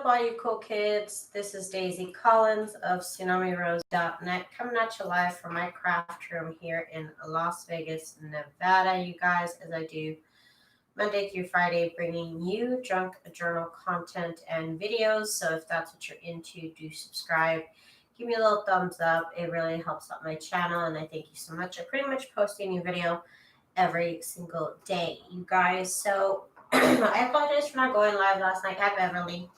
up, all you cool kids? This is Daisy Collins of TsunamiRose.net coming at you live from my craft room here in Las Vegas, Nevada. You guys, as I do Monday through Friday, bringing you junk journal content and videos. So if that's what you're into, do subscribe. Give me a little thumbs up. It really helps out my channel, and I thank you so much. I pretty much post a new video every single day, you guys. So I apologize for not going live last night. Hi, Beverly.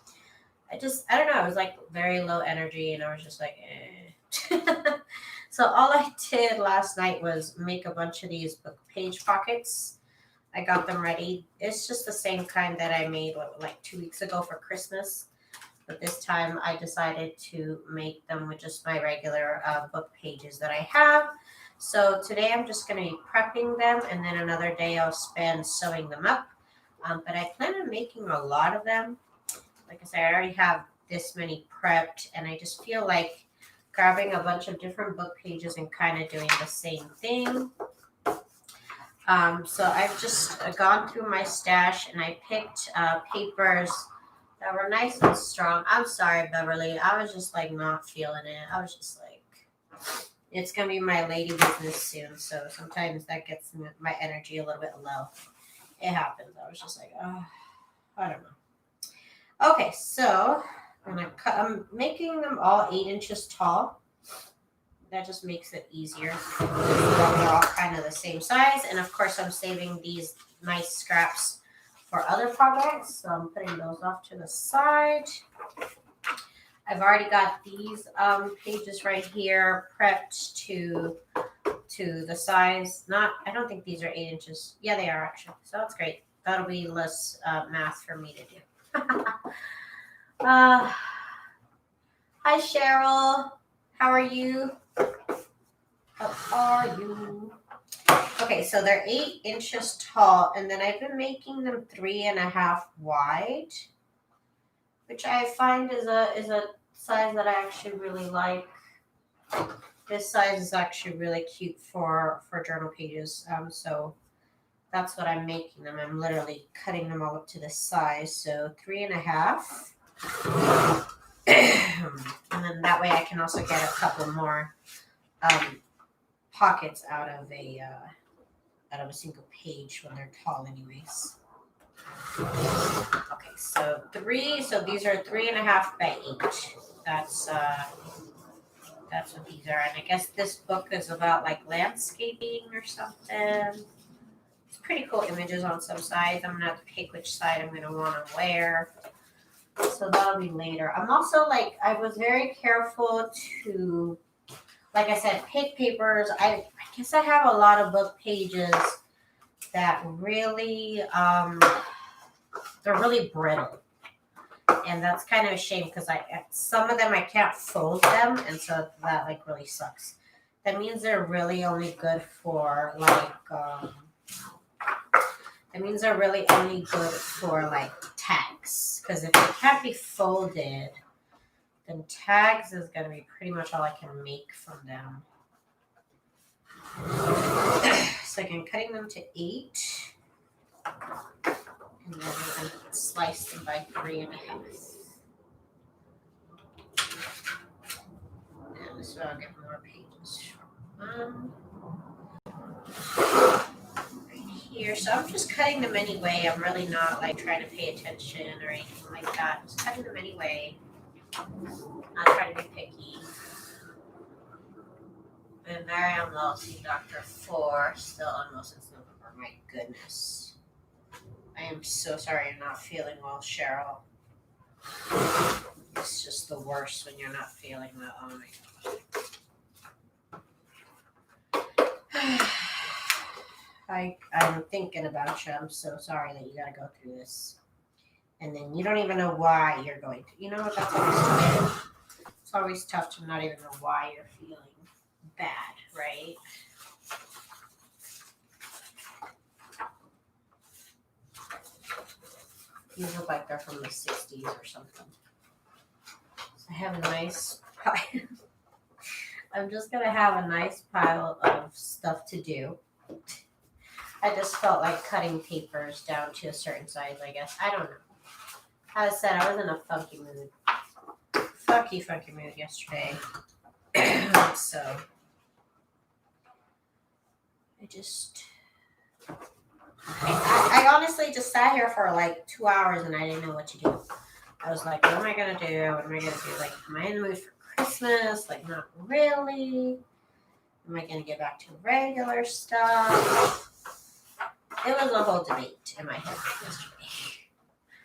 I don't know. I was like very low energy, and I was just like, eh. So all I did last night was make a bunch of these book page pockets. I got them ready. It's just the same kind that I made like 2 weeks ago for Christmas. But this time I decided to make them with just my regular book pages that I have. So today I'm just going to be prepping them, and then another day I'll spend sewing them up. But I plan on making a lot of them. Like I said, I already have this many prepped, and I just feel like grabbing a bunch of different book pages and kind of doing the same thing. So I've just gone through my stash, and I picked papers that were nice and strong. I'm sorry, Beverly. I was just like not feeling it. I was just like, it's going to be my lady business soon. So sometimes that gets my energy a little bit low. It happens. I was just like, oh, I don't know. Okay, so I'm making them all 8 inches tall. That just makes it easier. They're all kind of the same size. And of course, I'm saving these nice scraps for other projects, so I'm putting those off to the side. I've already got these pages right here prepped to the size. I don't think these are 8 inches. Yeah, they are actually. So that's great. That'll be less math for me to do. Hi, Cheryl. How are you? How are you? Okay, so they're 8 inches tall, and then I've been making them 3.5 wide, which I find is a size that I actually really like. This size is actually really cute for journal pages. So that's what I'm making them. I'm literally cutting them all up to this size. So 3.5, and then that way I can also get a couple more pockets out of a single page when they're tall anyways. Okay, so these are 3.5 by 8. That's what these are. And I guess this book is about like landscaping or something. It's pretty cool images on some sides. I'm gonna have to pick which side I'm gonna want to wear. So that'll be later. I'm also like, I was very careful to, like I said, pick papers. I guess I have a lot of book pages that really, they're really brittle. And that's kind of a shame because some of them I can't fold them, and so that like really sucks. That means they're really only good for like, tags. Because if they can't be folded, then tags is going to be pretty much all I can make from them. So again, cutting them to 8. And then I'm slice them by 3.5. And this way I'll get more pages from right here. So I'm just cutting them anyway. I'm really not like trying to pay attention or anything like that. Just cutting them anyway. Not trying to be picky. And Mariam Lawson, Dr. 4, still unwell since November. My goodness. I am so sorry you're not feeling well, Cheryl. It's just the worst when you're not feeling well. Oh my gosh. I'm thinking about you. I'm so sorry that you got to go through this. And then you don't even know why you're going to. You know what? That's always tough. It's always tough to not even know why you're feeling bad, right? These look like they're from the 60s or something. So I have a nice pile. I'm just going to have a nice pile of stuff to do. I just felt like cutting papers down to a certain size, I guess. I don't know. as I said, I was in a funky mood. Funky mood yesterday. So I honestly just sat here for like 2 hours and I didn't know what to do. I was like, what am I going to do? What am I going to do? Like, am I in the mood for Christmas? Like, not really. Am I going to get back to regular stuff? It was a whole debate in my head yesterday.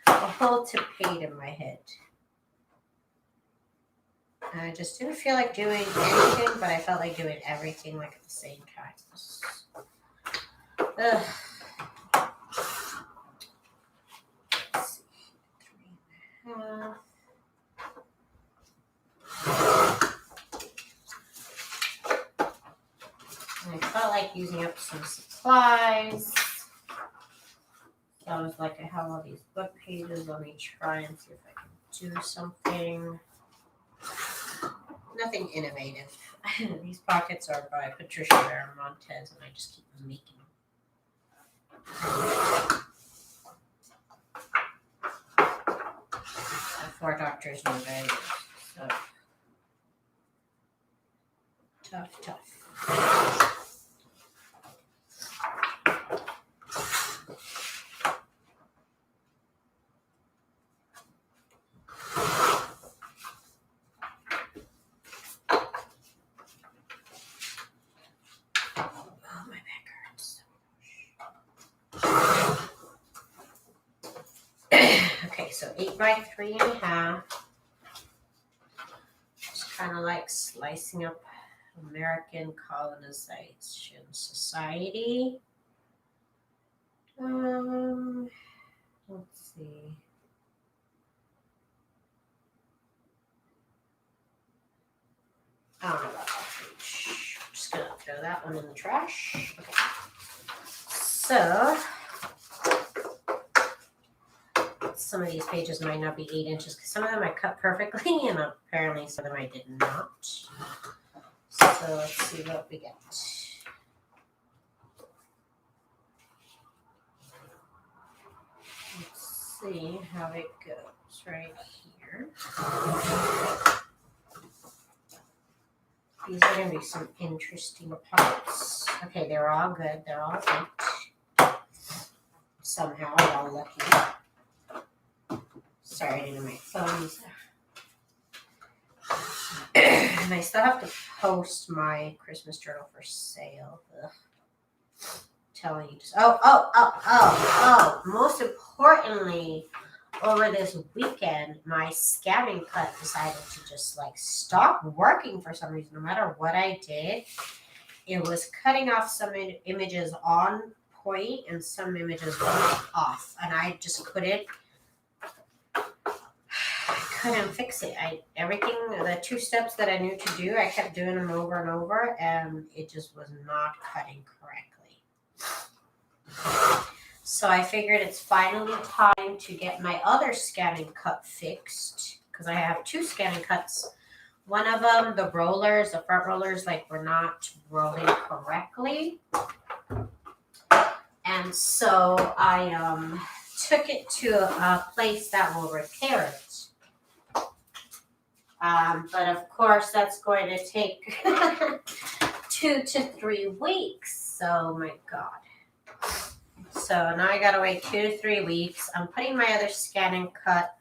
A whole debate in my head. And I just didn't feel like doing anything, but I felt like doing everything like at the same time. Ugh. Let's see. 3.5. And I felt like using up some supplies. So I was like, I have all these book pages. Let me try and see if I can do something. Nothing innovative. These pockets are by Patricia Vera Montez, and I just keep making them. The 4 doctors know very good. So tough. So 8 by 3.5. Just kind of like slicing up American Colonization Society. Let's see. I don't know about that page. I'm just gonna throw that one in the trash. Okay. So some of these pages might not be 8 inches because some of them I cut perfectly and apparently some of them I did not. So let's see what we get. Let's see how it goes right here. These are going to be some interesting parts. Okay, they're all good. They're all good. Somehow I'm all lucky. Sorry, I didn't know my phone's there. And I still have to post my Christmas journal for sale. Ugh. Telling you just most importantly, over this weekend, my scabbing cut decided to just like stop working for some reason. No matter what I did, it was cutting off some images on point and some images off, and I just couldn't fix it. Everything, the 2 steps that I knew to do, I kept doing them over and over, and it just was not cutting correctly. So I figured it's finally time to get my other scanning cut fixed, because I have 2 scanning cuts. One of them, the front rollers, like were not rolling correctly. And so I took it to a place that will repair it. But of course, that's going to take 2 to 3 weeks. So, my God. So now I gotta wait 2 to 3 weeks. I'm putting my other scanning cut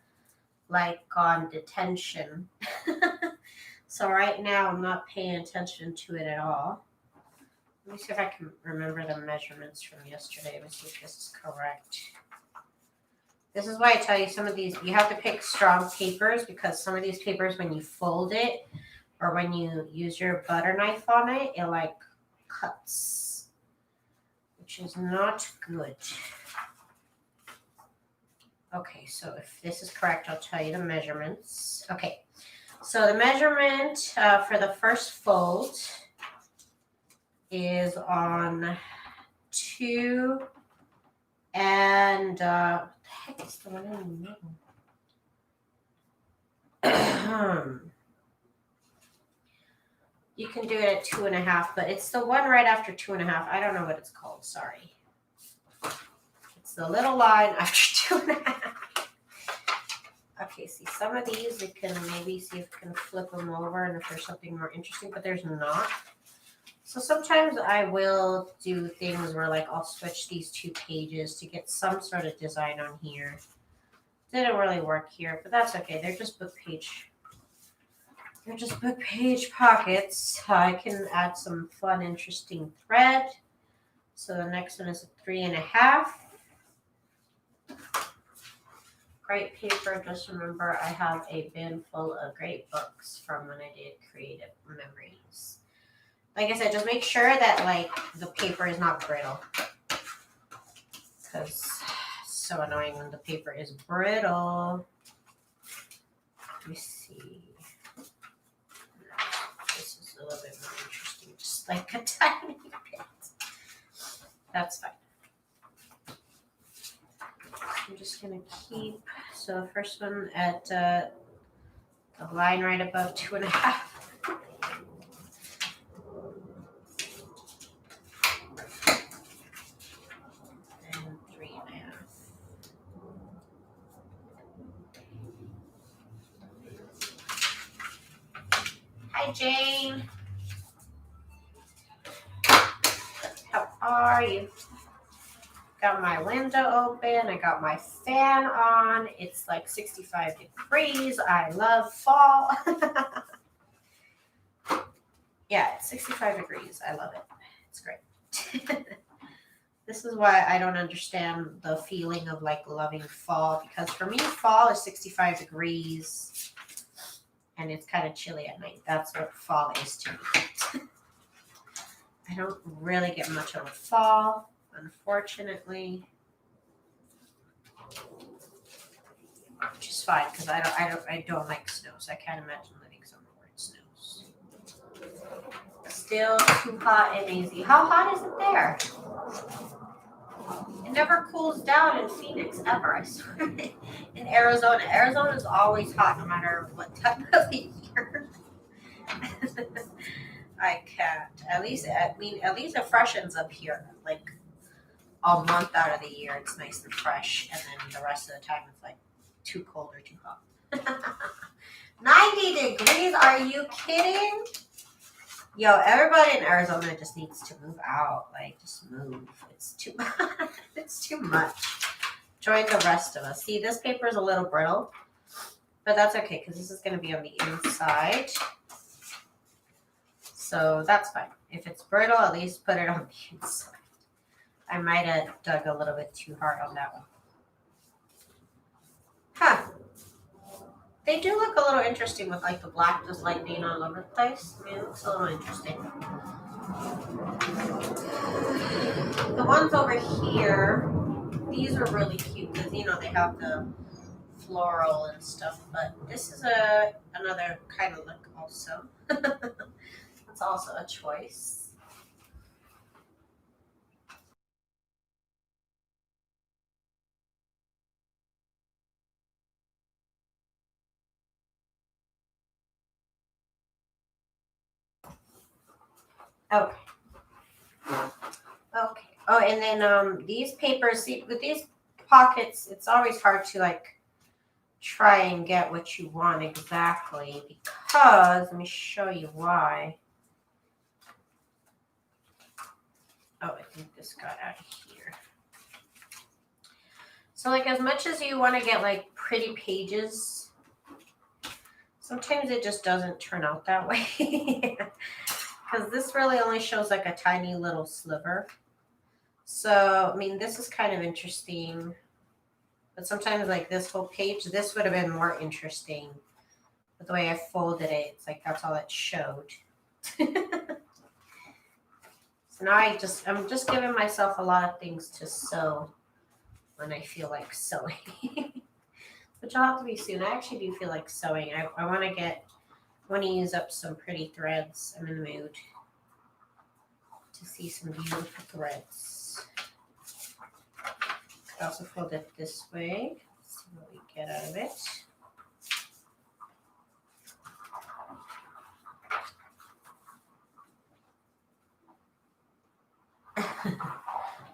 like on detention. So right now I'm not paying attention to it at all. Let me see if I can remember the measurements from yesterday. Let's see if this is correct. This is why I tell you some of these, you have to pick strong papers, because some of these papers, when you fold it or when you use your butter knife on it, it like cuts, which is not good. Okay, so if this is correct, I'll tell you the measurements. Okay, so the measurement for the first fold is on 2 and what the heck is the one in the middle? You can do it at 2.5, but it's the one right after 2.5. I don't know what it's called. Sorry. It's the little line after 2.5. Okay, see, some of these, we can maybe see if we can flip them over and if there's something more interesting, but there's not. So sometimes I will do things where like I'll switch these two pages to get some sort of design on here. Didn't really work here, but that's okay. They're just book page. They're just book page pockets. I can add some fun, interesting thread. So the next one is a 3.5. Great paper. Just remember, I have a bin full of great books from when I did Creative Memories. Like I said, just make sure that like the paper is not brittle, because it's so annoying when the paper is brittle. Let me see. This is a little bit more interesting, just like a tiny bit. That's fine. I'm just gonna keep, so the first one at the line right above 2.5. And 3.5. Hi, Jane. How are you? Got my window open. I got my fan on. It's like 65 degrees. I love fall. Yeah, it's 65 degrees. I love it. It's great. This is why I don't understand the feeling of like loving fall, because for me, fall is 65 degrees and it's kind of chilly at night. That's what fall is to me. I don't really get much of a fall, unfortunately, which is fine because I don't like snow, so I can't imagine living somewhere where it snows. Still too hot and easy. How hot is it there? It never cools down in Phoenix ever, I swear. In Arizona. Arizona is always hot no matter what time of the year. I can't. At least it freshens up here. Like a month out of the year, it's nice and fresh, and then the rest of the time it's like too cold or too hot. 90 degrees? Are you kidding? Yo, everybody in Arizona just needs to move out. Like, just move. It's too much. It's too much. Join the rest of us. See, this paper is a little brittle, but that's okay because this is going to be on the inside. So that's fine. If it's brittle, at least put it on the inside. I might have dug a little bit too hard on that one. Huh. They do look a little interesting with like the black just like being all over the place. I mean, it looks a little interesting. The ones over here, these are really cute because, you know, they have the floral and stuff, but this is another kind of look also. It's also a choice. Okay. Okay. Oh, and then these papers, see, with these pockets, it's always hard to like try and get what you want exactly, because let me show you why. Oh, I think this got out of here. So like as much as you want to get like pretty pages, sometimes it just doesn't turn out that way. Because this really only shows like a tiny little sliver. So, I mean, this is kind of interesting. But sometimes like this whole page, this would have been more interesting. But the way I folded it, it's like that's all it showed. So now I'm just giving myself a lot of things to sew when I feel like sewing. Which I'll have to be soon. I actually do feel like sewing. I want to use up some pretty threads. I'm in the mood to see some beautiful threads. I also fold it this way. Let's see what we get out of it.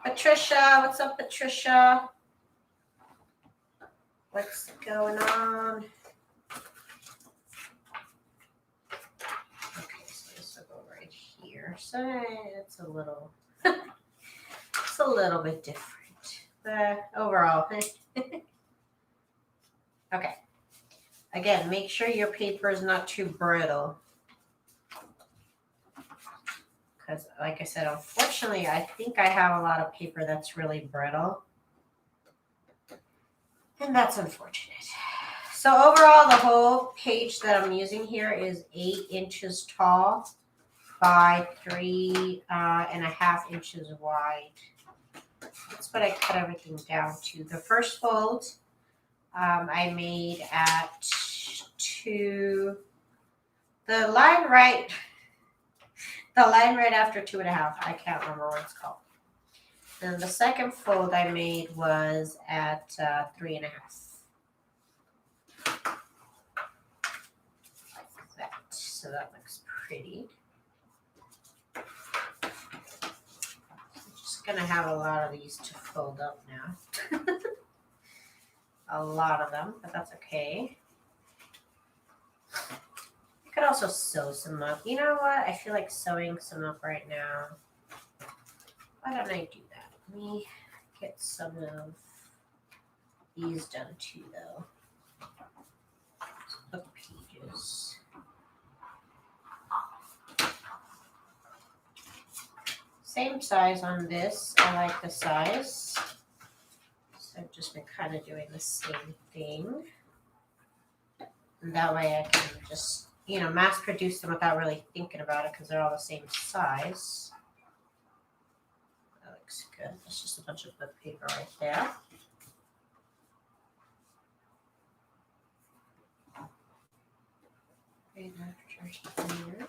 Patricia, what's up, Patricia? What's going on? so it's a little, it's a little bit different, but overall, okay. Again, make sure your paper is not too brittle. Because, like I said, unfortunately, I think I have a lot of paper that's really brittle. And that's unfortunate. So overall, the whole page that I'm using here is 8 inches tall by 3.5 inches wide. That's what I cut everything down to. The first fold I made at the line right after 2.5. I can't remember what it's called. And the second fold I made was at 3.5. Like that. So that looks pretty. I'm just gonna have a lot of these to fold up now. A lot of them, but that's okay. You could also sew some up. You know what? I feel like sewing some up right now. Why don't I do that? Let me get some of these done too, though. Book pages. Same size on this. I like the size. So I've just been kind of doing the same thing. And that way I can just, you know, mass produce them without really thinking about it because they're all the same size. That looks good. That's just a bunch of book paper right there. Right after here.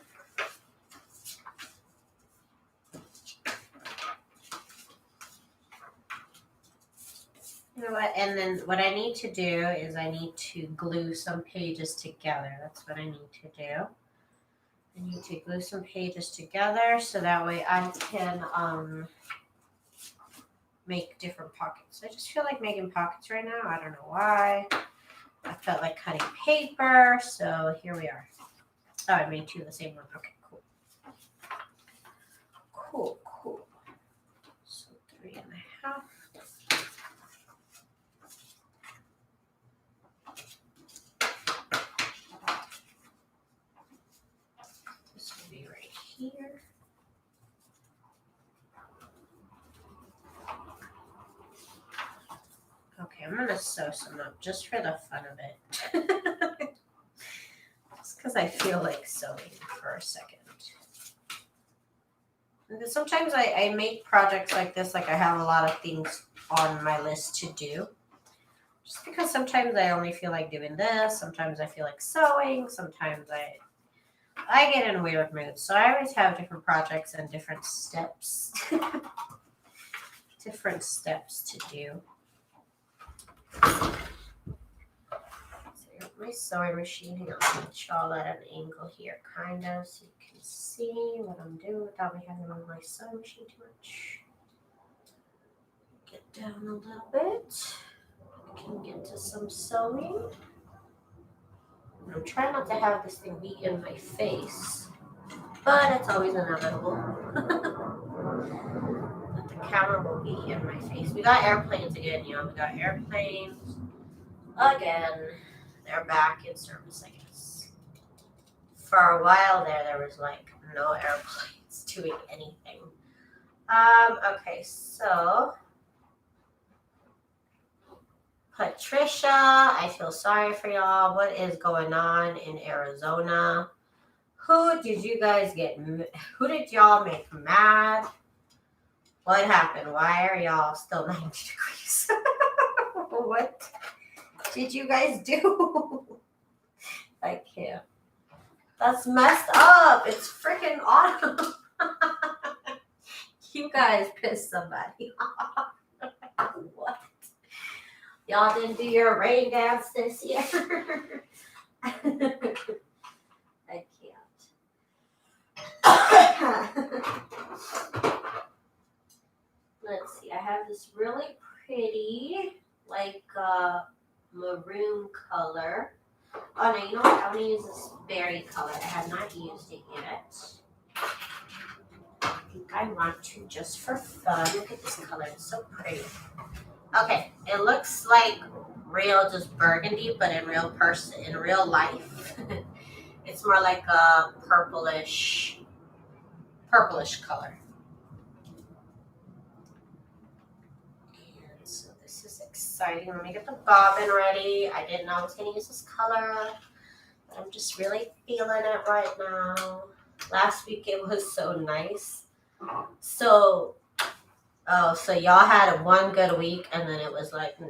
You know what? And then what I need to do is I need to glue some pages together. That's what I need to do. I need to glue some pages together so that way I can make different pockets. I just feel like making pockets right now. I don't know why. I felt like cutting paper, so here we are. Oh, I made 2 of the same one. Okay, cool. Cool. So 3.5. This will be right here. Okay, I'm gonna sew some up just for the fun of it. Just because I feel like sewing for a second. And sometimes I make projects like this, like I have a lot of things on my list to do. Just because sometimes I only feel like doing this, sometimes I feel like sewing, sometimes I get in weird moods. So I always have different projects and different steps. Different steps to do. So I got my sewing machine. Hang on, I'll put y'all at an angle here, kind of, so you can see what I'm doing without me having to move my sewing machine too much. Get down a little bit. I can get to some sewing. I'm trying not to have this thing be in my face, but it's always inevitable. But the camera will be in my face. We got airplanes again, you know. We got airplanes again. They're back in service, I guess. For a while there was like no airplanes doing anything. Okay, so Patricia, I feel sorry for y'all. What is going on in Arizona? Who did y'all make mad? What happened? Why are y'all still 90 degrees? What did you guys do? I can't. That's messed up. It's freaking autumn. You guys pissed somebody off. What? Y'all didn't do your rain dance this year? I can't. Let's see. I have this really pretty, like, maroon color. Oh, no, you know what? I'm going to use this berry color. I have not used it yet. I want to just for fun. Look at this color, it's so pretty. Okay, it looks like real just burgundy, but in real life, it's more like a purplish color. And so this is exciting. Let me get the bobbin ready. I didn't know I was going to use this color, but I'm just really feeling it right now. Last week it was so nice. So y'all had one good week, and then it was like, nah.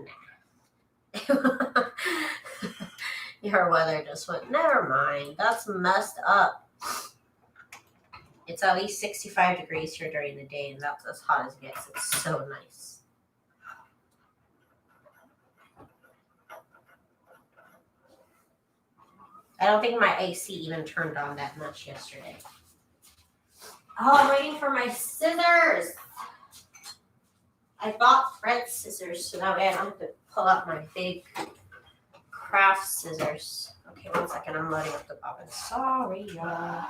Your weather just went, never mind. That's messed up. It's at least 65 degrees here during the day, and that's as hot as it gets. It's so nice. I don't think my AC even turned on that much yesterday. Oh, I'm waiting for my scissors. I bought thread scissors, so that way I don't have to pull out my big craft scissors. Okay, 1 second. I'm loading up the bobbin. Sorry, y'all.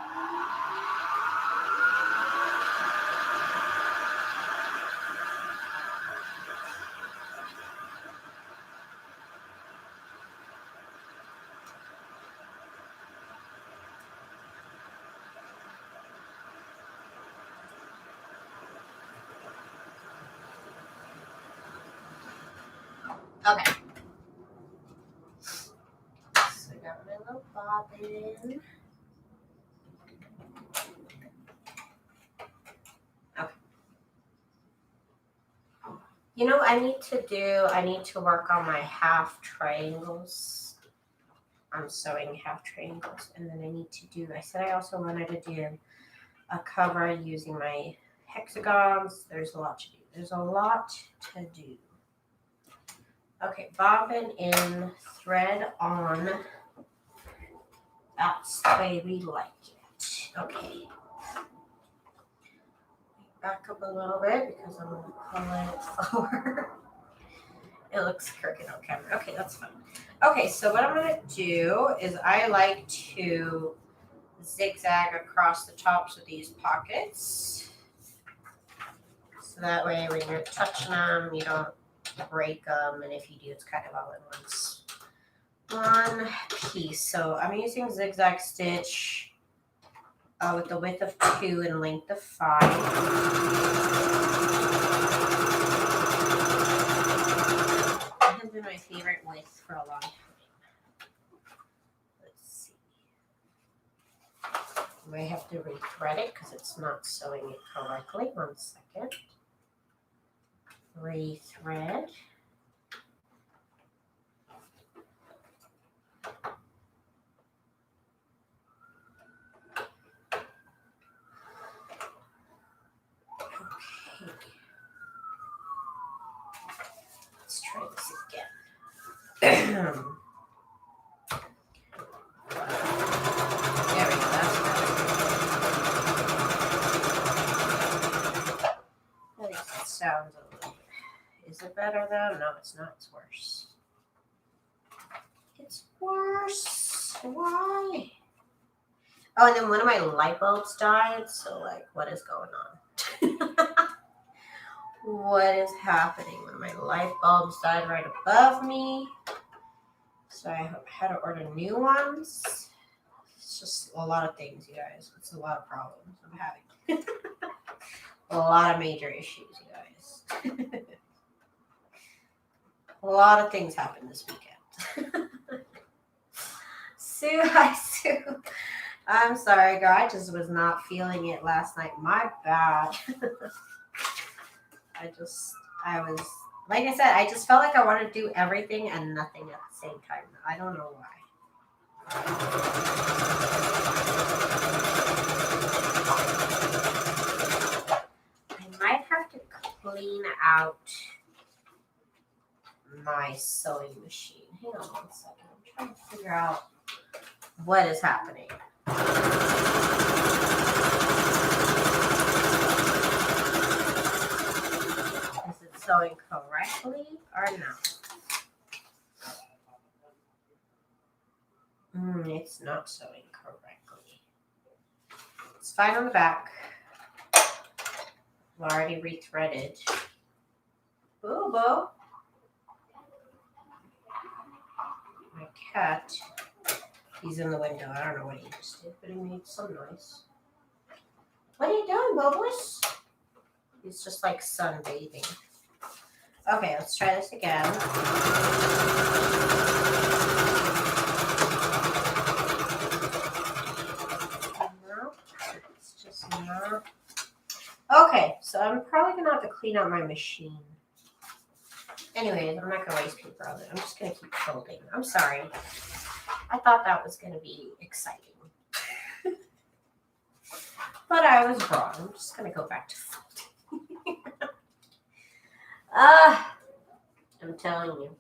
Okay. So I got my little bobbin. Okay. You know what I need to do? I need to work on my half triangles. I'm sewing half triangles, and then I said I also wanted to do a cover using my hexagons. There's a lot to do. Okay, bobbin in, thread on. That's the way we like it. Okay. Back up a little bit because I'm going to pull it forward. It looks crooked on camera. Okay, that's fine. Okay, so what I'm going to do is I like to zigzag across the tops of these pockets. So that way when you're touching them, you don't break them. And if you do, it's kind of all in one piece. So I'm using zigzag stitch with the width of 2 and length of 5. It has been my favorite width for a long time. Let's see. I might have to rethread it because it's not sewing it correctly. 1 second. Rethread. Okay. Let's try this again. There we go. That's better. At least it sounds a little bit. Is it better though? No, it's not. It's worse. It's worse. Why? Oh, and then one of my light bulbs died. So, like, what is going on? What is happening? One of my light bulbs died right above me. So I had to order new ones. It's just a lot of things, you guys. It's a lot of problems I'm having. A lot of major issues, you guys. A lot of things happened this weekend. Sue, hi Sue. I'm sorry, girl. I just was not feeling it last night. My bad. I was, like I said, I just felt like I wanted to do everything and nothing at the same time. I don't know why. I might have to clean out my sewing machine. Hang on 1 second. I'm trying to figure out what is happening. Is it sewing correctly or no? It's not sewing correctly. It's fine on the back. I've already rethreaded. Boo boo. My cat, he's in the window. I don't know what he just did, but he made some noise. What are you doing, Bubbles? He's just like sunbathing. Okay, let's try this again. No, it's just not. Okay, so I'm probably gonna have to clean out my machine. Anyways, I'm not gonna waste paper on it. I'm just gonna keep folding. I'm sorry. I thought that was gonna be exciting. But I was wrong. I'm just gonna go back to folding. I'm telling you.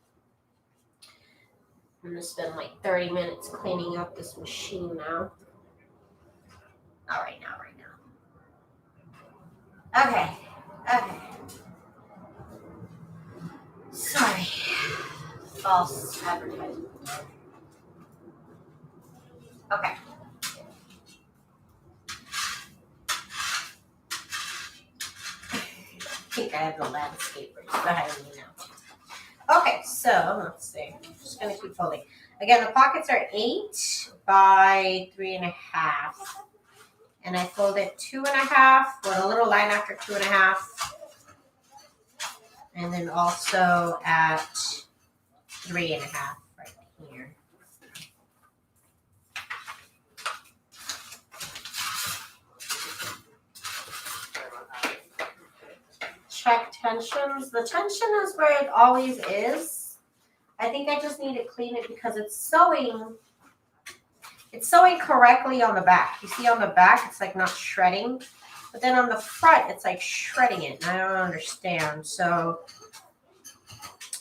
I'm gonna spend like 30 minutes cleaning up this machine now. Not right now, Okay. Sorry. False advertising. Okay. I think I have the landscapers behind me now. Okay, so let's see. I'm just gonna keep folding. Again, the pockets are 8 by 3.5. And I folded 2.5 with a little line after 2.5. And then also at 3.5 right here. Check tensions. The tension is where it always is. I think I just need to clean it because it's sewing. It's sewing correctly on the back. You see on the back, it's like not shredding. But then on the front, it's like shredding it. And I don't understand. So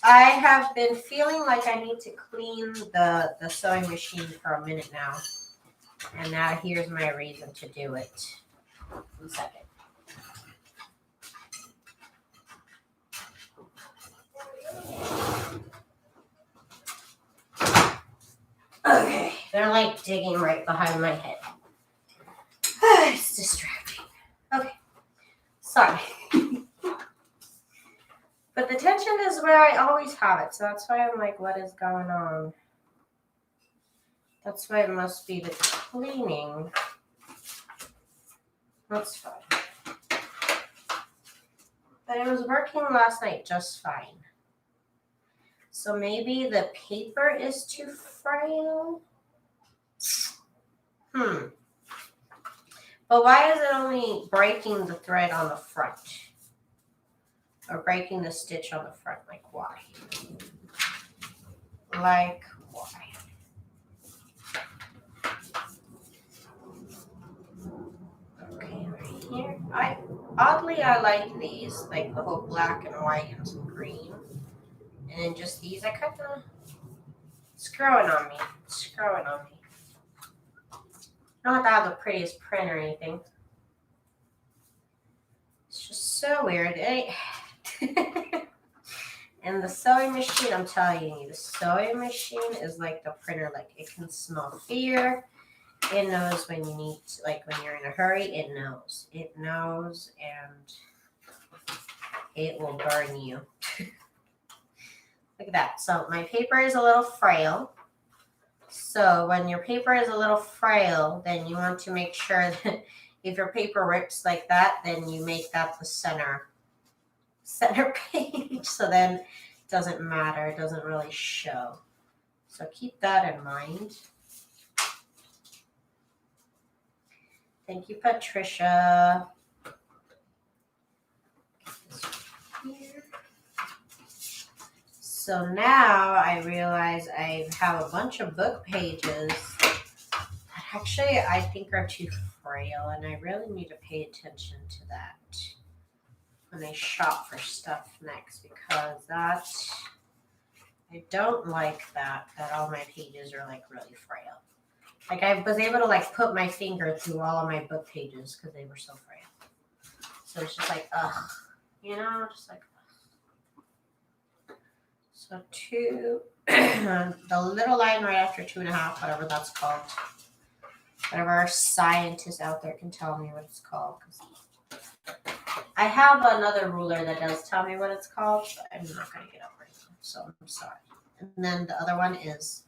I have been feeling like I need to clean the sewing machine for a minute now. And now here's my reason to do it. 1 second. Okay, they're like digging right behind my head. It's distracting. Okay, sorry. But the tension is where I always have it, so that's why I'm like, what is going on? That's why it must be the cleaning. That's fine. But it was working last night just fine. So maybe the paper is too frail? But why is it only breaking the thread on the front? Or breaking the stitch on the front? Like, why? Like, why? Okay, right here. Oddly, I like these. Like the whole black and white and some green. And then just these, I kind of... It's growing on me. It's growing on me. I don't have to have the prettiest print or anything. It's just so weird. And the sewing machine, I'm telling you, the sewing machine is like the printer. Like, it can smell fear. It knows when you need to, like when you're in a hurry, it knows. It knows, and it will burn you. Look at that. So my paper is a little frail. So when your paper is a little frail, then you want to make sure that if your paper rips like that, then you make that the center page. So then it doesn't matter. It doesn't really show. So keep that in mind. Thank you, Patricia. Here. So now I realize I have a bunch of book pages that actually I think are too frail, and I really need to pay attention to that when I shop for stuff next, because I don't like that all my pages are like really frail. Like, I was able to like put my finger through all of my book pages because they were so frail. So it's just like, ugh, you know, just like, ugh. So the little line right after 2.5, whatever that's called. Whatever our scientists out there can tell me what it's called. I have another ruler that does tell me what it's called, but I'm not going to get up right now, so I'm sorry. And then the other one is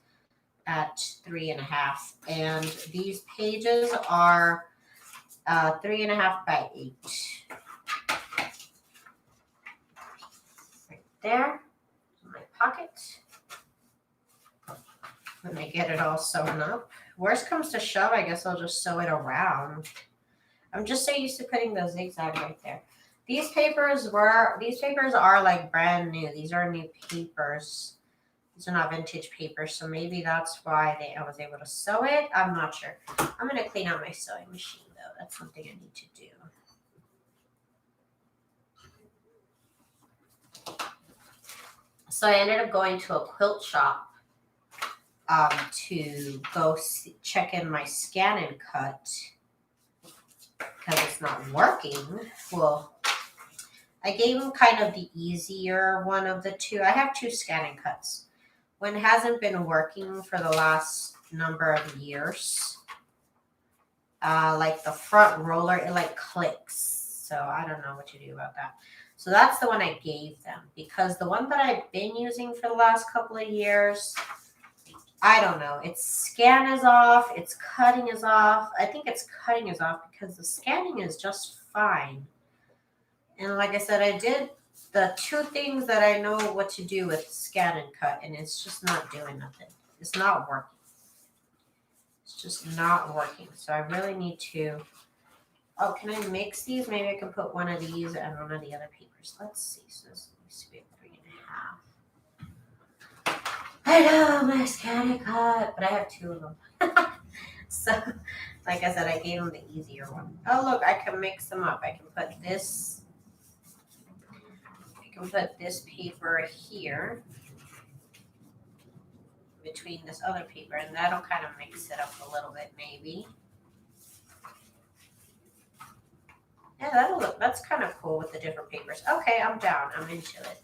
at 3.5, and these pages are 3.5 by 8. Right there, in my pocket. When I get it all sewn up. Worst comes to shove, I guess I'll just sew it around. I'm just so used to putting the zigzag right there. These papers are like brand new. These are new papers. These are not vintage papers, so maybe that's why I was able to sew it. I'm not sure. I'm going to clean out my sewing machine, though. That's something I need to do. So I ended up going to a quilt shop to go check in my scan and cut because it's not working. Well, I gave him kind of the easier one of the two. I have 2 scan and cuts. One hasn't been working for the last number of years. Like the front roller, it like clicks. So I don't know what to do about that. So that's the one I gave them, because the one that I've been using for the last couple of years, I don't know. Its scan is off. Its cutting is off. I think its cutting is off because the scanning is just fine. And like I said, I did the 2 things that I know what to do with scan and cut, and it's just not doing nothing. It's not working. It's just not working. So I really need to... Oh, can I mix these? Maybe I can put one of these and one of the other papers. Let's see. So this needs to be 3.5. I know, my scan and cut, but I have 2 of them. So, like I said, I gave them the easier one. Oh, look, I can mix them up. I can put this... put this paper here between this other paper, and that'll kind of mix it up a little bit, maybe. Yeah, that's kind of cool with the different papers. Okay, I'm down. I'm into it.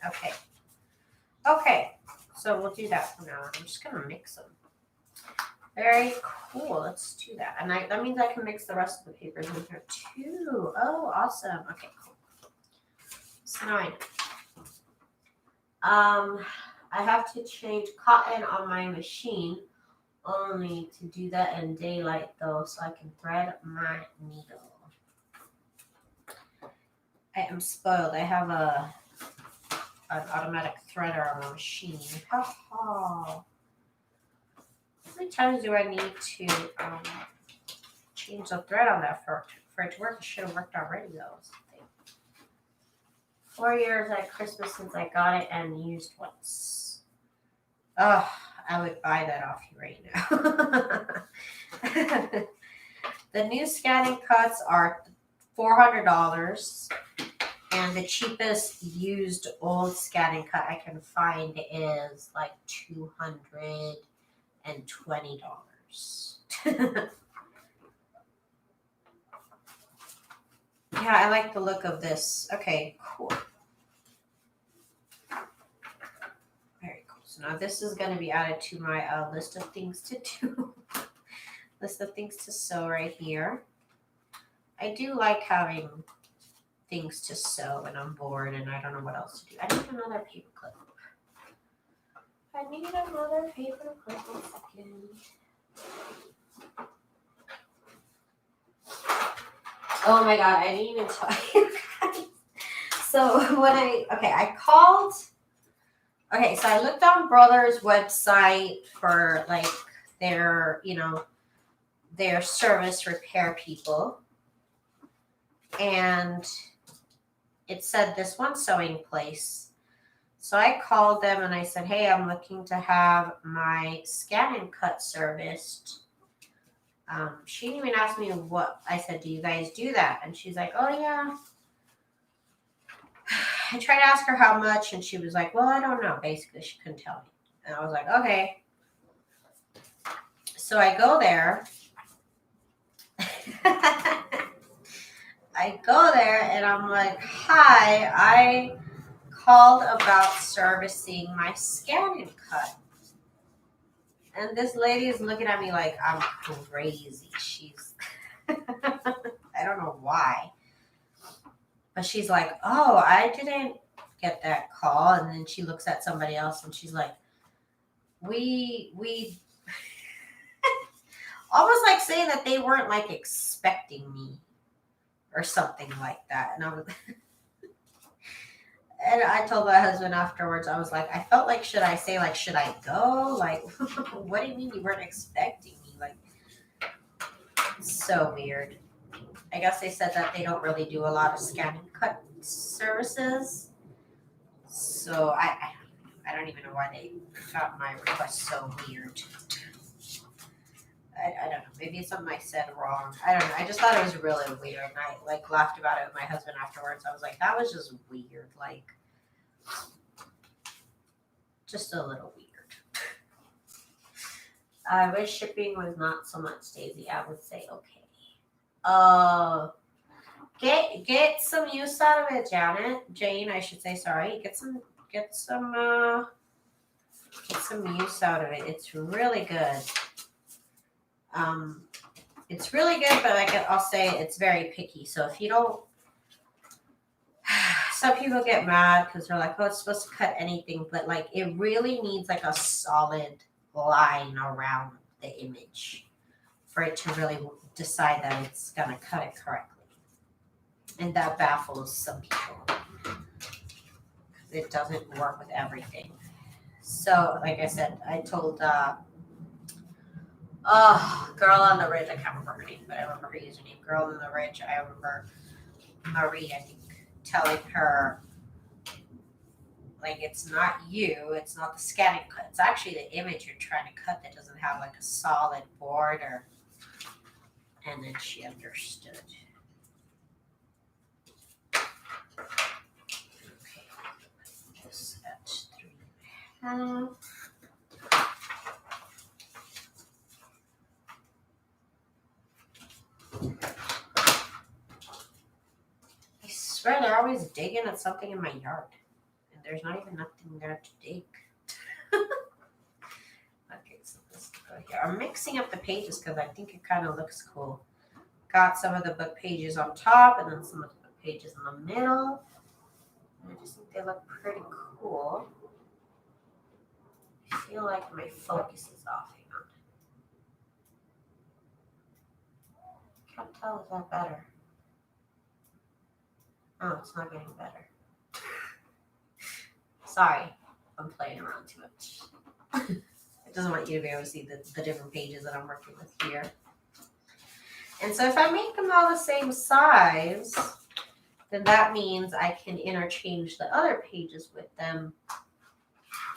Okay, so we'll do that for now. I'm just gonna mix them. Very cool. Let's do that. And that means I can mix the rest of the papers in here too. Oh, awesome. Okay, cool. So now I know. I have to change cotton on my machine, only to do that in daylight though, so I can thread my needle. I am spoiled. I have an automatic threader on my machine. How many times do I need to change the thread on that for it to work? It should have worked already though. 4 years at Christmas since I got it and used once. Oh, I would buy that off you right now. The new scanning cuts are $400, and the cheapest used old scanning cut I can find is like $220. Yeah, I like the look of this. Okay, cool. Very cool. So now this is going to be added to my list of things to do. List of things to sew right here. I do like having things to sew when I'm bored and I don't know what else to do. I need another paper clip. One second. Oh my god, I didn't even tell you guys. So when I called. Okay, so I looked on Brother's website for like their service repair people. And it said this one sewing place. So I called them and I said, hey, I'm looking to have my scan and cut serviced. She didn't even ask me what. I said, do you guys do that? And she's like, oh, yeah. I tried to ask her how much, and she was like, well, I don't know. Basically, she couldn't tell me. And I was like, okay. So I go there. And I'm like, hi, I called about servicing my scan and cut. And this lady is looking at me like I'm crazy. She's, I don't know why. But she's like, oh, I didn't get that call. And then she looks at somebody else and she's like, we almost like saying that they weren't like expecting me or something like that. And and I told my husband afterwards, I was like, I felt like, should I say, like, should I go? Like, what do you mean you weren't expecting me? Like, it's so weird. I guess they said that they don't really do a lot of scan and cut services. So I don't even know why they found my request so weird. I don't know. Maybe it's something I said wrong. I don't know. I just thought it was really weird. And I like laughed about it with my husband afterwards. I was like, that was just weird. Like, just a little weird. I wish shipping was not so much, Daisy. I would say okay. Get some use out of it, Jane, I should say. Sorry. Get some use out of it. It's really good. It's really good, but like I'll say, it's very picky. So if you don't, some people get mad because they're like, oh, it's supposed to cut anything, but like it really needs like a solid line around the image for it to really decide that it's gonna cut it correctly. And that baffles some people. It doesn't work with everything. So, like I said, I told Girl on the Ridge, I can't remember her name, but I remember her username, Girl on the Ridge. I remember Marie, I think, telling her, like, it's not you, it's not the scanning cut. It's actually the image you're trying to cut that doesn't have like a solid border. And then she understood. This at 3.5. I swear they're always digging at something in my yard. And there's not even nothing there to dig. Okay, so let's go here. I'm mixing up the pages because I think it kind of looks cool. Got some of the book pages on top and then some of the book pages in the middle. I just think they look pretty cool. I feel like my focus is off. Hang on. Can't tell, is that better? Oh, it's not getting better. Sorry, I'm playing around too much. It doesn't want you to be able to see the different pages that I'm working with here. And so if I make them all the same size, then that means I can interchange the other pages with them.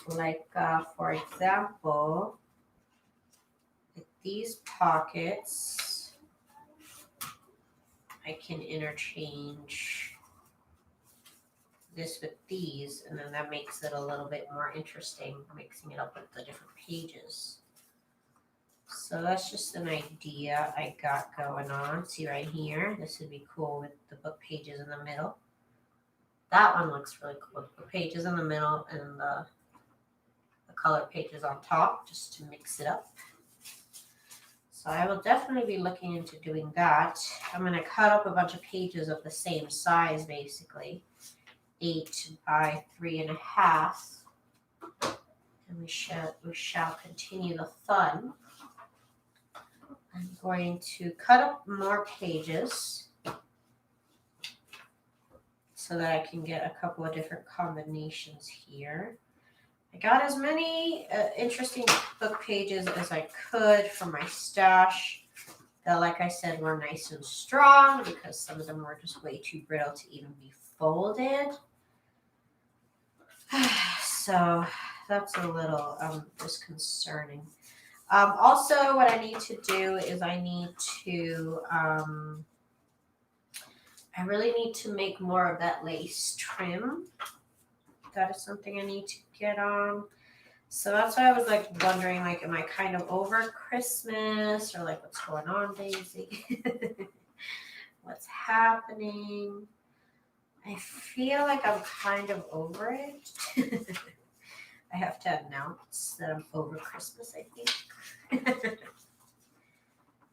Like, for example, with these pockets, I can interchange this with these, and then that makes it a little bit more interesting, mixing it up with the different pages. So that's just an idea I got going on. See right here, this would be cool with the book pages in the middle. That one looks really cool with the pages in the middle and the color pages on top, just to mix it up. So I will definitely be looking into doing that. I'm going to cut up a bunch of pages of the same size, basically 8 by 3.5, and we shall continue the fun. I'm going to cut up more pages so that I can get a couple of different combinations here. I got as many interesting book pages as I could from my stash that, like I said, were nice and strong because some of them were just way too brittle to even be folded. So that's a little disconcerting. Also, what I need to do is I really need to make more of that lace trim. That is something I need to get on. So that's why I was like wondering, like, am I kind of over Christmas, or like what's going on, Daisy? What's happening? I feel like I'm kind of over it. I have to announce that I'm over Christmas, I think. Let's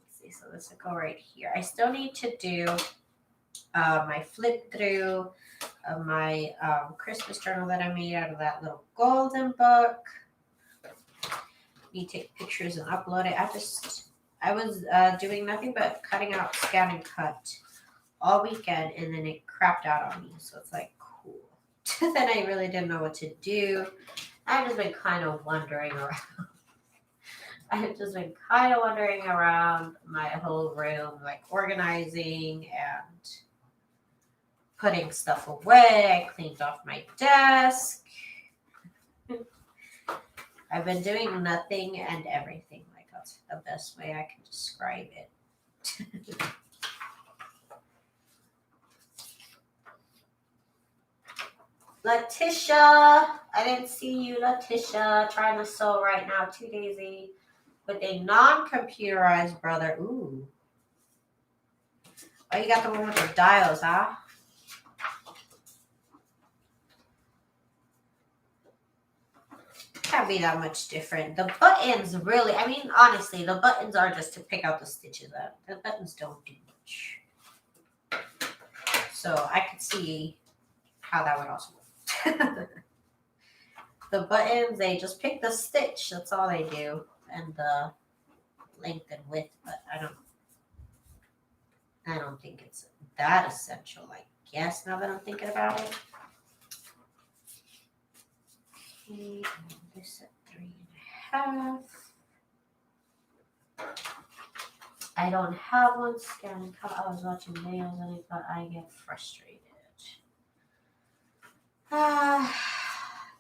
see, so this will go right here. I still need to do my flip through of my Christmas journal that I made out of that little golden book. You take pictures and upload it. I was doing nothing but cutting out, scan, and cut all weekend, and then it crapped out on me. So it's like, cool. Then I really didn't know what to do. I've just been kind of wandering around. I've just been kind of wandering around my whole room, like organizing and putting stuff away. I cleaned off my desk. I've been doing nothing and everything. Like, that's the best way I can describe it. Letitia, I didn't see you, Letitia. Trying to sew right now, too, Daisy, with a non-computerized brother. Ooh. Oh, you got the one with the dials, huh? Can't be that much different. The buttons really, I mean, honestly, the buttons are just to pick out the stitches out. The buttons don't do much. So I could see how that would also work. The buttons, they just pick the stitch. That's all they do. And the length and width, but I don't think it's that essential, I guess, now that I'm thinking about it. Okay, this at 3.5. I don't have one scan and cut. I was watching videos and it, but I get frustrated.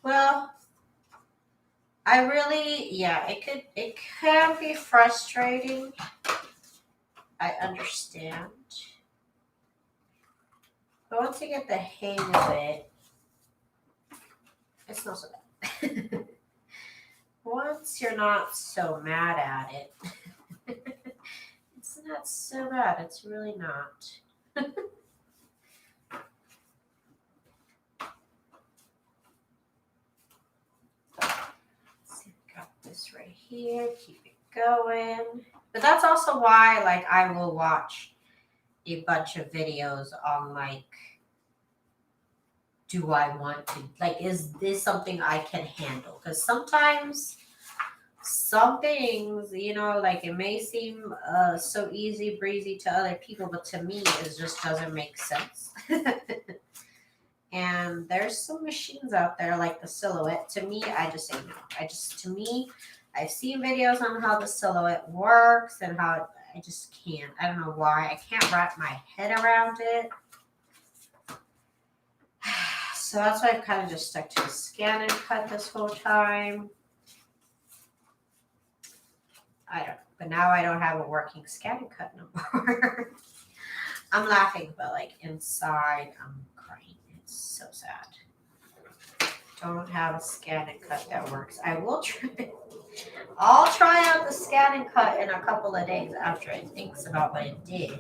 Well, I really, yeah, it can be frustrating. I understand. But once you get the hang of it, it's not so bad. Once you're not so mad at it, it's not so bad. It's really not. See, I've got this right here. Keep it going. But that's also why, like, I will watch a bunch of videos on, like, do I want to, like, is this something I can handle? Because sometimes some things, you know, like, it may seem so easy breezy to other people, but to me, it just doesn't make sense. And there's some machines out there like the Silhouette. To me, I just say no. To me, I've seen videos on how the Silhouette works and how I just can't. I don't know why. I can't wrap my head around it. So that's why I've kind of just stuck to the scan and cut this whole time. I don't know. But now I don't have a working scan and cut no more. I'm laughing, but like inside, I'm crying. It's so sad. Don't have a scan and cut that works. I will try. I'll try out the scan and cut in a couple of days after it thinks about what it did.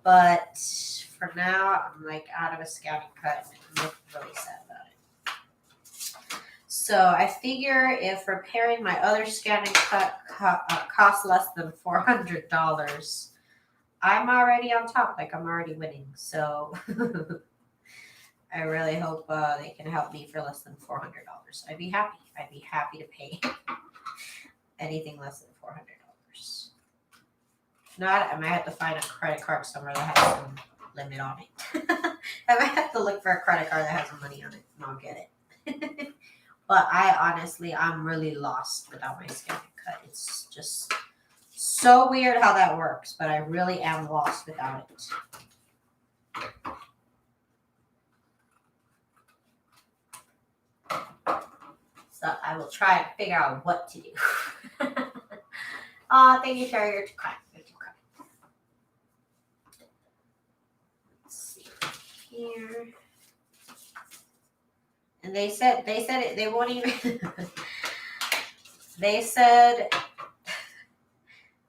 But for now, I'm like out of a scan and cut. I'm really sad about it. So I figure if repairing my other scan and cut costs less than $400, I'm already on top. Like, I'm already winning. So I really hope they can help me for less than $400. I'd be happy. I'd be happy to pay anything less than $400. If not, I might have to find a credit card somewhere that has some limit on it. I might have to look for a credit card that has some money on it, and I'll get it. But I'm really lost without my scan and cut. It's just so weird how that works, but I really am lost without it. So I will try and figure out what to do. Thank you, Sherry. You're too kind. You're too kind. Let's see here. And they said it. They won't even. They said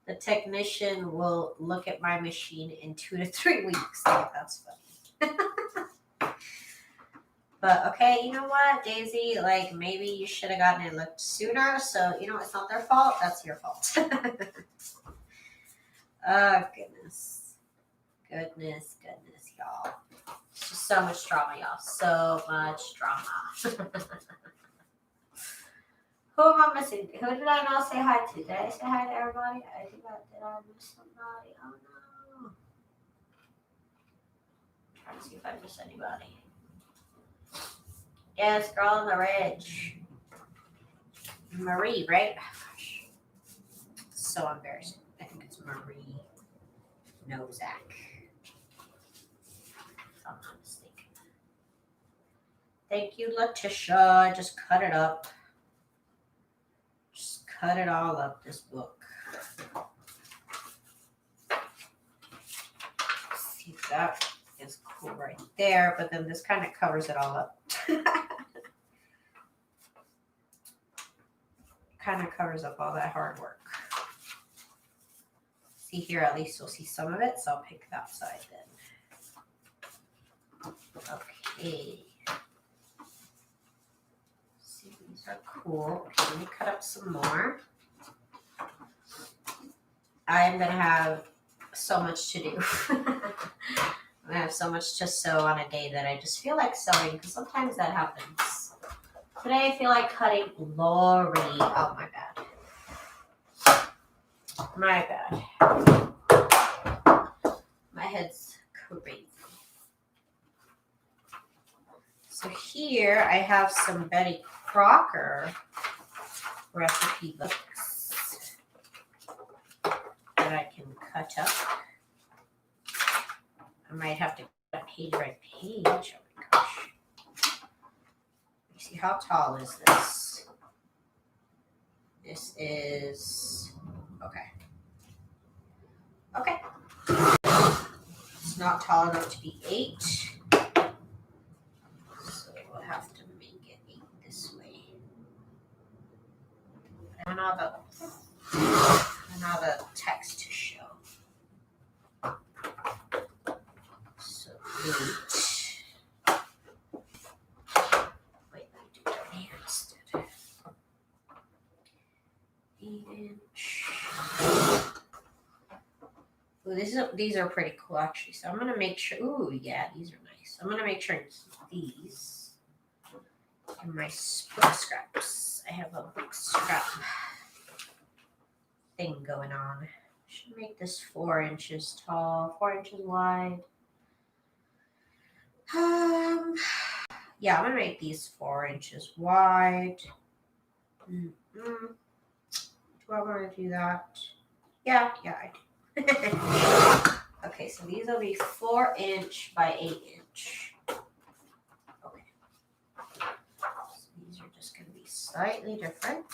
the technician will look at my machine in 2 to 3 weeks. So that's funny. But okay, you know what, Daisy? Like, maybe you should have gotten it looked sooner. So, you know, it's not their fault. That's your fault. Oh, goodness. Goodness, y'all. It's just so much drama, y'all. So much drama. Who am I missing? Who did I not say hi to? Did I say hi to everybody? Did I miss somebody? Oh no. Trying to see if I miss anybody. Yes, girl on the ridge. Marie, right? Oh, gosh. So embarrassing. I think it's Marie Nozak. If I'm not mistaken. Thank you, Letitia. Just cut it up. Just cut it all up, this book. See, that is cool right there, but then this kind of covers it all up. Kind of covers up all that hard work. See here, at least you'll see some of it, so I'll pick that side then. Okay. See, these are cool. Okay, let me cut up some more. I am going to have so much to do. I'm going to have so much to sew on a day that I just feel like sewing, because sometimes that happens. Today I feel like cutting Lori. Oh, my bad. My bad. My head's crazy. So here I have some Betty Crocker recipe books that I can cut up. I might have to cut page by page. Oh my gosh. Let me see, how tall is this? This is, okay. Okay. It's not tall enough to be 8. So we'll have to make it 8 this way. And now the text to show. So 8. Wait, let me do it down here instead. 8-inch. Ooh, these are pretty cool actually. So I'm gonna make sure. Ooh, yeah, these are nice. I'm gonna make sure and keep these in my book scraps. I have a book scrap thing going on. Should make this 4 inches tall, 4 inches wide. Yeah, I'm gonna make these 4 inches wide. Do I want to do that? Yeah, I do. Okay, so these will be 4-inch by 8-inch. Okay. So these are just going to be slightly different.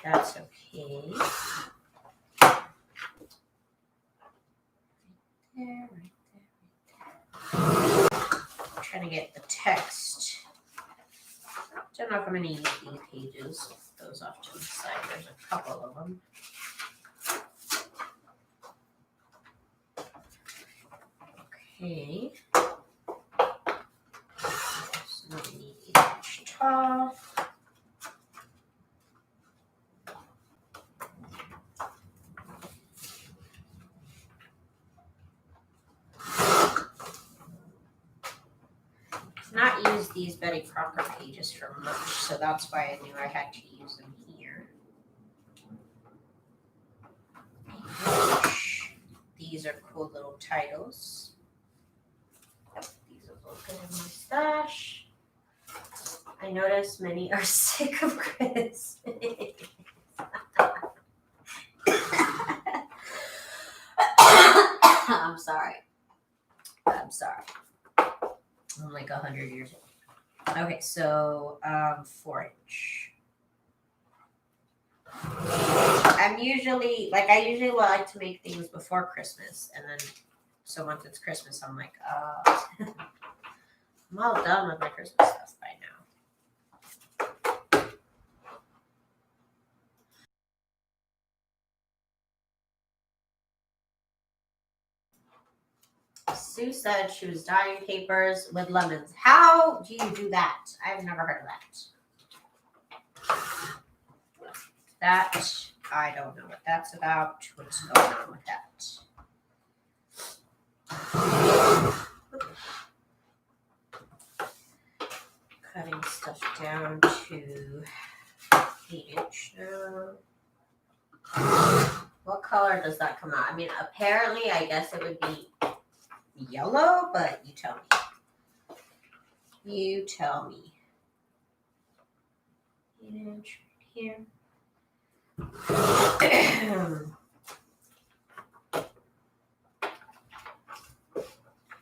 That's okay. Right there. I'm trying to get the text. Don't know if I'm going to use these pages. Those off to the side. There's a couple of them. Okay. So we need 8-inch tall. I've not used these Betty Crocker pages for much, so that's why I knew I had to use them here. These are cool little titles. Yep, these will look good in my stash. I notice many are sick of Christmas. I'm sorry. I'm like 100 years old. Okay, so 4-inch. I usually like to make things before Christmas, and then so once it's Christmas, I'm like, I'm all done with my Christmas stuff by now. Sue said she was dyeing papers with lemons. How do you do that? I've never heard of that. That, I don't know what that's about. What's going on with that? Cutting stuff down to 8-inch now. What color does that come out? I mean, apparently, I guess it would be yellow, but you tell me. You tell me. 8-inch right here.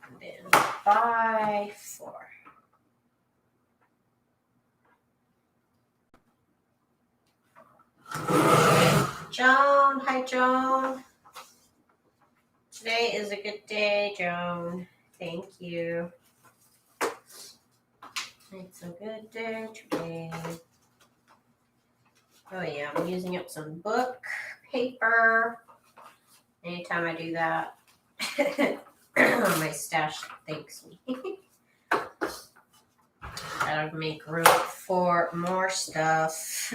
And then 5/4. Joan, hi Joan. Today is a good day, Joan. Thank you. It's a good day today. Oh yeah, I'm using up some book paper. Anytime I do that, my stash thanks me. That'll make room for more stuff.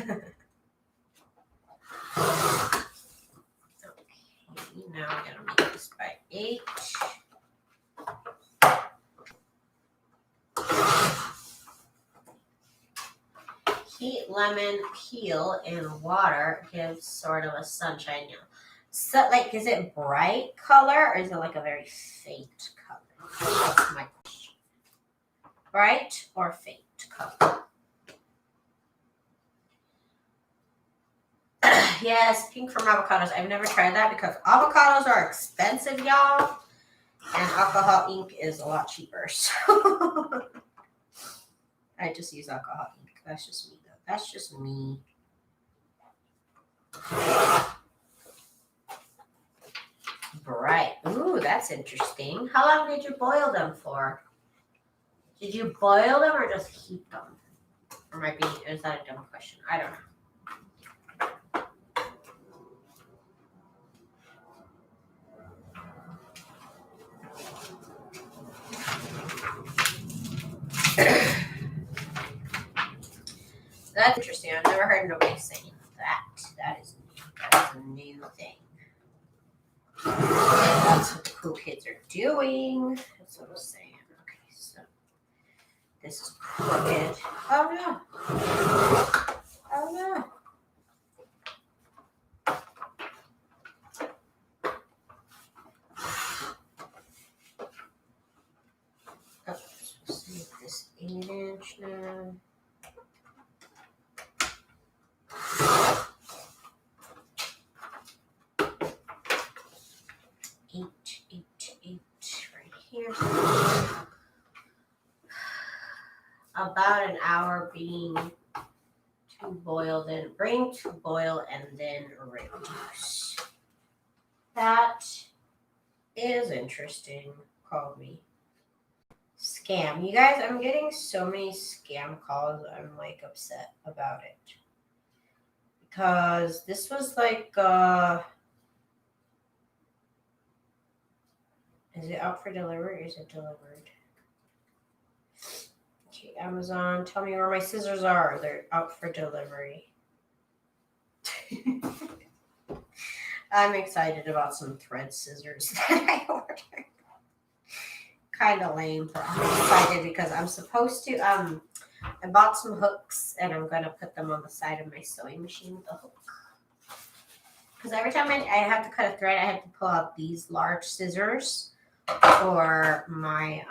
Okay, now I'm gonna make this by 8. Heat lemon peel in water gives sort of a sunshine yellow. So, like, is it bright color or is it like a very faint color? That's my question. Bright or faint color? Yes, pink from avocados. I've never tried that because avocados are expensive, y'all. And alcohol ink is a lot cheaper. So I just use alcohol ink. That's just me, though. That's just me. Bright. Ooh, that's interesting. How long did you boil them for? Did you boil them or just heat them? Or is that a dumb question? I don't know. That's interesting. I've never heard nobody saying that. That is a new thing. And that's what the cool kids are doing. That's what I'm saying. Okay, so this is crooked. Oh no. Oh no. Oh, let's make this 8-inch now. 8 right here. About an hour being to boil, then bring to boil, and then reduce. That is interesting. Call me. Scam. You guys, I'm getting so many scam calls. I'm like upset about it. Because this was like, is it out for delivery or is it delivered? Okay, Amazon, tell me where my scissors are. They're out for delivery. I'm excited about some thread scissors that I ordered. Kind of lame, but I'm excited because I'm supposed to, I bought some hooks and I'm going to put them on the side of my sewing machine with a hook. Because every time I have to cut a thread, I have to pull out these large scissors or my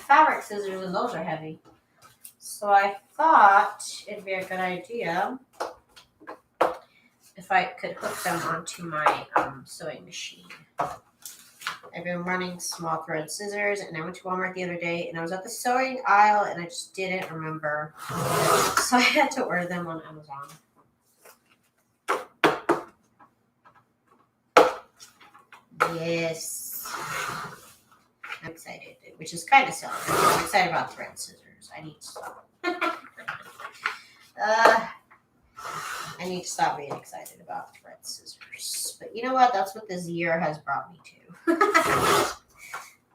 fabric scissors, and those are heavy. So I thought it'd be a good idea if I could hook them onto my sewing machine. I've been running small thread scissors, and I went to Walmart the other day, and I was at the sewing aisle, and I just didn't remember. So I had to order them on Amazon. Yes. I'm excited, which is kind of silly. I'm excited about thread scissors. I need to stop. I need to stop being excited about thread scissors. But you know what? That's what this year has brought me to.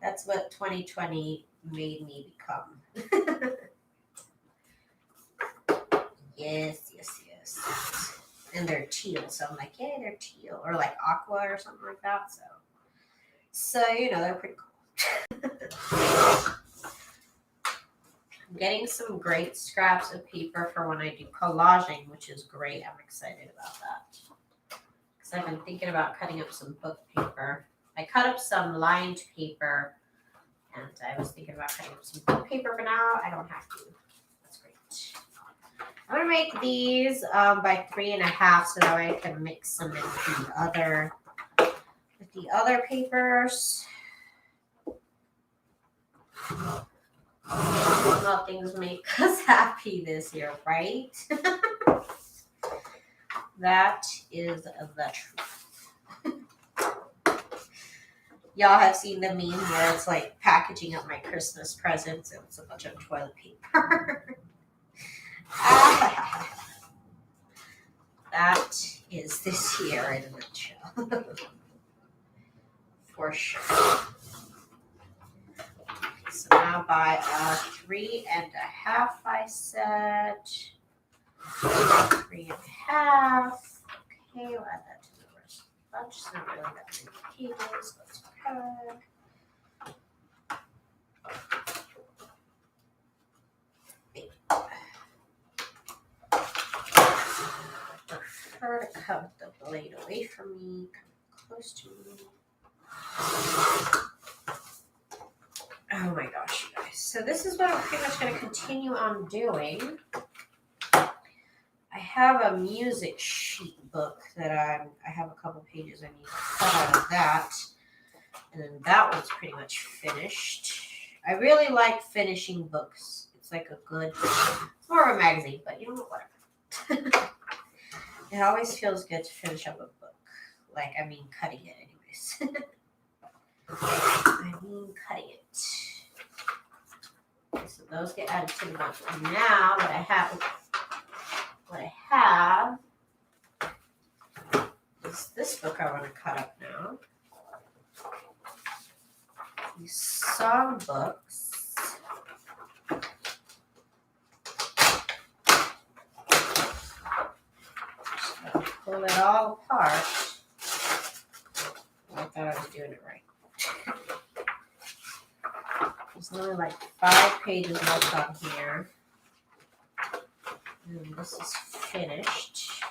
That's what 2020 made me become. Yes. And they're teal, so I'm like, yay, they're teal. Or like aqua or something like that. So, you know, they're pretty cool. I'm getting some great scraps of paper for when I do collaging, which is great. I'm excited about that. Because I've been thinking about cutting up some book paper. I cut up some lined paper, and I was thinking about cutting up some book paper, but now I don't have to. That's great. I'm going to make these by 3.5 so that way I can mix them in with the other papers. Nothing's make us happy this year, right? That is the truth. Y'all have seen the meme where it's like packaging up my Christmas presents and it's a bunch of toilet paper. That is this year in a nutshell. For sure. So now by 3.5, I said. 3.5. Okay, we'll add that to the rest of the bunch. It's not really that many pages. Let's cut. I prefer to cut the blade away from me, come close to me. Oh my gosh, you guys. So this is what I'm pretty much going to continue on doing. I have a music sheet book that I have a couple pages I need to cut out of that. And then that one's pretty much finished. I really like finishing books. It's like a good, it's more of a magazine, but you know, whatever. It always feels good to finish up a book. Like, I mean, cutting it anyways. I mean, cutting it. Okay, so those get added to the bunch. And now what I have is this book I want to cut up now. These song books. So pull it all apart. I thought I was doing it right. There's only like 5 pages left on here. And this is finished.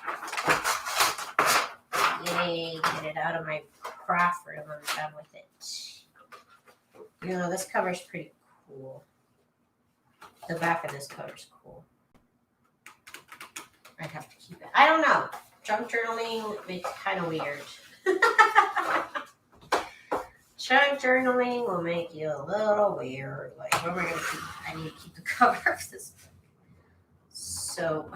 Yay, get it out of my craft room. I'm done with it. You know, this cover's pretty cool. The back of this cover's cool. I'd have to keep it. I don't know. Junk journaling makes kind of weird. Junk journaling will make you a little weird. Like, what am I going to keep? I need to keep the cover of this book. So,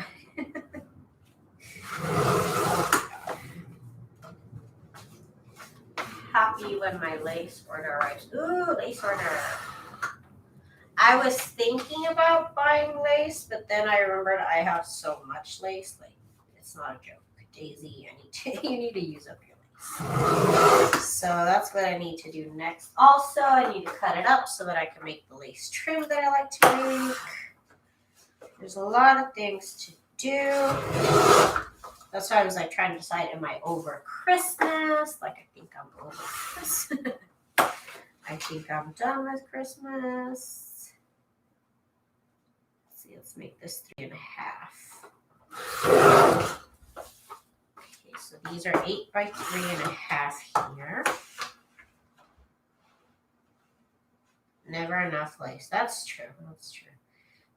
happy when my lace order arrives. Ooh, lace order. I was thinking about buying lace, but then I remembered I have so much lace. Like, it's not a joke. Daisy, you need to use up your lace. So that's what I need to do next. Also, I need to cut it up so that I can make the lace trim that I like to make. There's a lot of things to do. That's why I was like trying to decide, am I over Christmas? Like, I think I'm over Christmas. I think I'm done with Christmas. Let's see, let's make this 3.5. Okay, so these are 8 by 3.5 here. Never enough lace. That's true. That's true.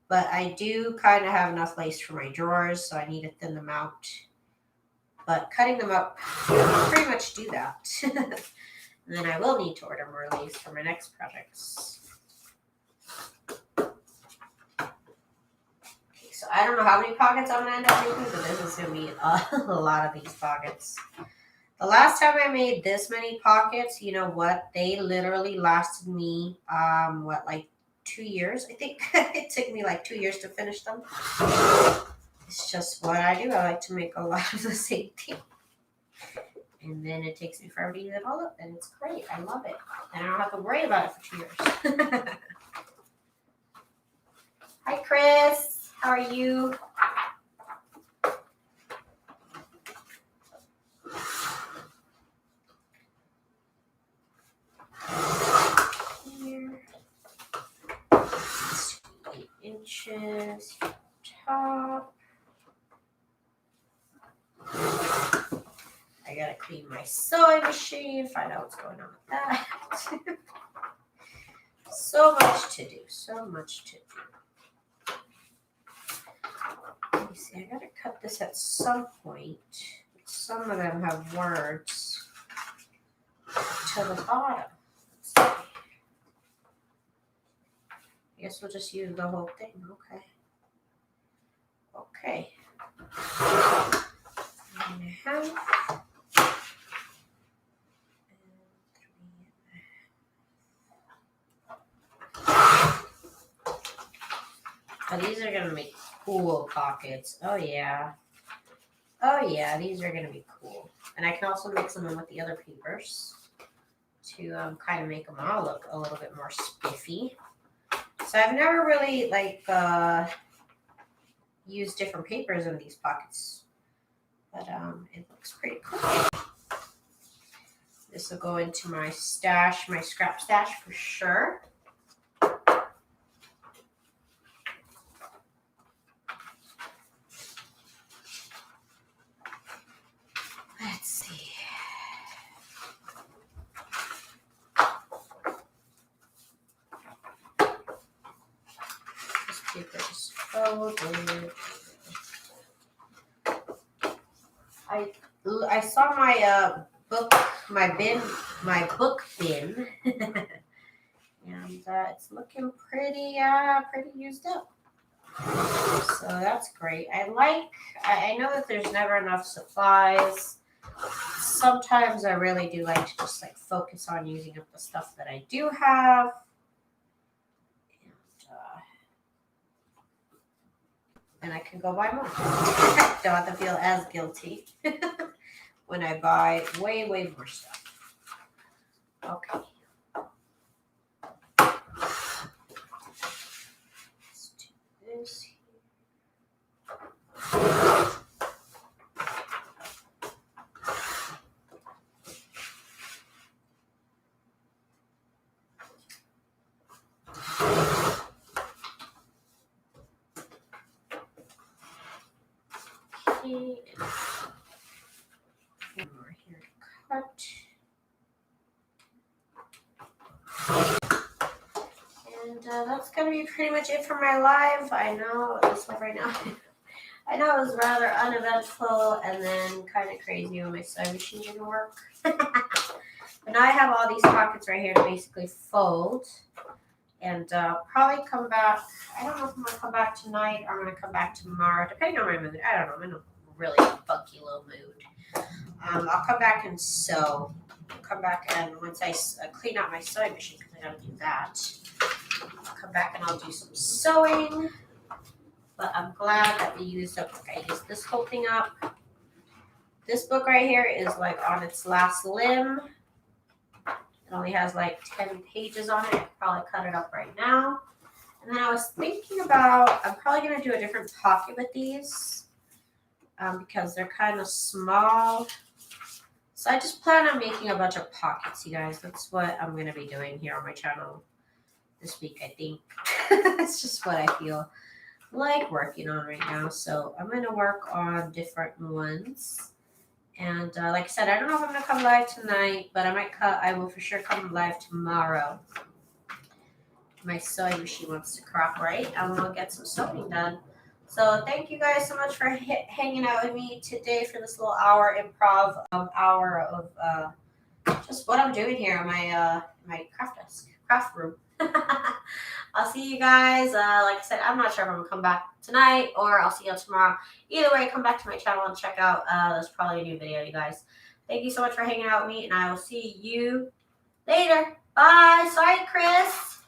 But I do kind of have enough lace for my drawers, so I need to thin them out. But cutting them up, I'll pretty much do that. And then I will need to order more lace for my next projects. Okay, so I don't know how many pockets I'm going to end up making, but this is going to be a lot of these pockets. The last time I made this many pockets, you know what? They literally lasted me, like 2 years, I think. It took me like 2 years to finish them. It's just what I do. I like to make a lot of the same thing. And then it takes me forever to use it all up. And it's great. I love it. And I don't have to worry about it for 2 years. Hi, Chris. How are you? inches top. I gotta clean my sewing machine, find out what's going on with that. So much to do, so much to do. Let me see, I gotta cut this at some point. Some of them have words to the bottom. Let's see. I guess we'll just use the whole thing, okay. Okay. 3.5. Oh, these are going to make cool pockets. Oh, yeah. Oh, yeah. These are going to be cool. And I can also mix them in with the other papers to kind of make them all look a little bit more spiffy. So I've never really, used different papers in these pockets. But it looks pretty cool. This will go into my stash, my scrap stash for sure. Let's see. This paper is folded. I saw my book bin, and it's looking pretty used up. So that's great. I know that there's never enough supplies. Sometimes I really do like to just focus on using up the stuff that I do have. And I can go buy more. Don't have to feel as guilty when I buy way more stuff. Okay. Let's do this here. Okay. One more here to cut. And that's going to be pretty much it for my live. I know this one right now. I know it was rather uneventful and then kind of crazy when my sewing machine didn't work. But now I have all these pockets right here to basically fold. And probably come back. I don't know if I'm going to come back tonight or I'm going to come back tomorrow, depending on my mood. I don't know. I'm in a really funky little mood. I'll come back and sew. I'll come back and once I clean out my sewing machine, because I got to do that, I'll come back and I'll do some sewing. But I'm glad that we used up. I used this whole thing up. This book right here is on its last limb. It only has 10 pages on it. I could probably cut it up right now. And then I was thinking about, I'm probably going to do a different pocket with these because they're kind of small. So I just plan on making a bunch of pockets, you guys. That's what I'm going to be doing here on my channel this week, I think. It's just what I feel like working on right now. So I'm going to work on different ones. And like I said, I don't know if I'm going to come live tonight, but I will for sure come live tomorrow. My sewing machine wants to cooperate, and we'll get some sewing done. So thank you guys so much for hanging out with me today for this little hour improv hour of just what I'm doing here on my craft room. I'll see you guys. Like I said, I'm not sure if I'm gonna come back tonight or I'll see you tomorrow. Either way, come back to my channel and check out. There's probably a new video, you guys. Thank you so much for hanging out with me, and I will see you later. Bye. Sorry, Chris.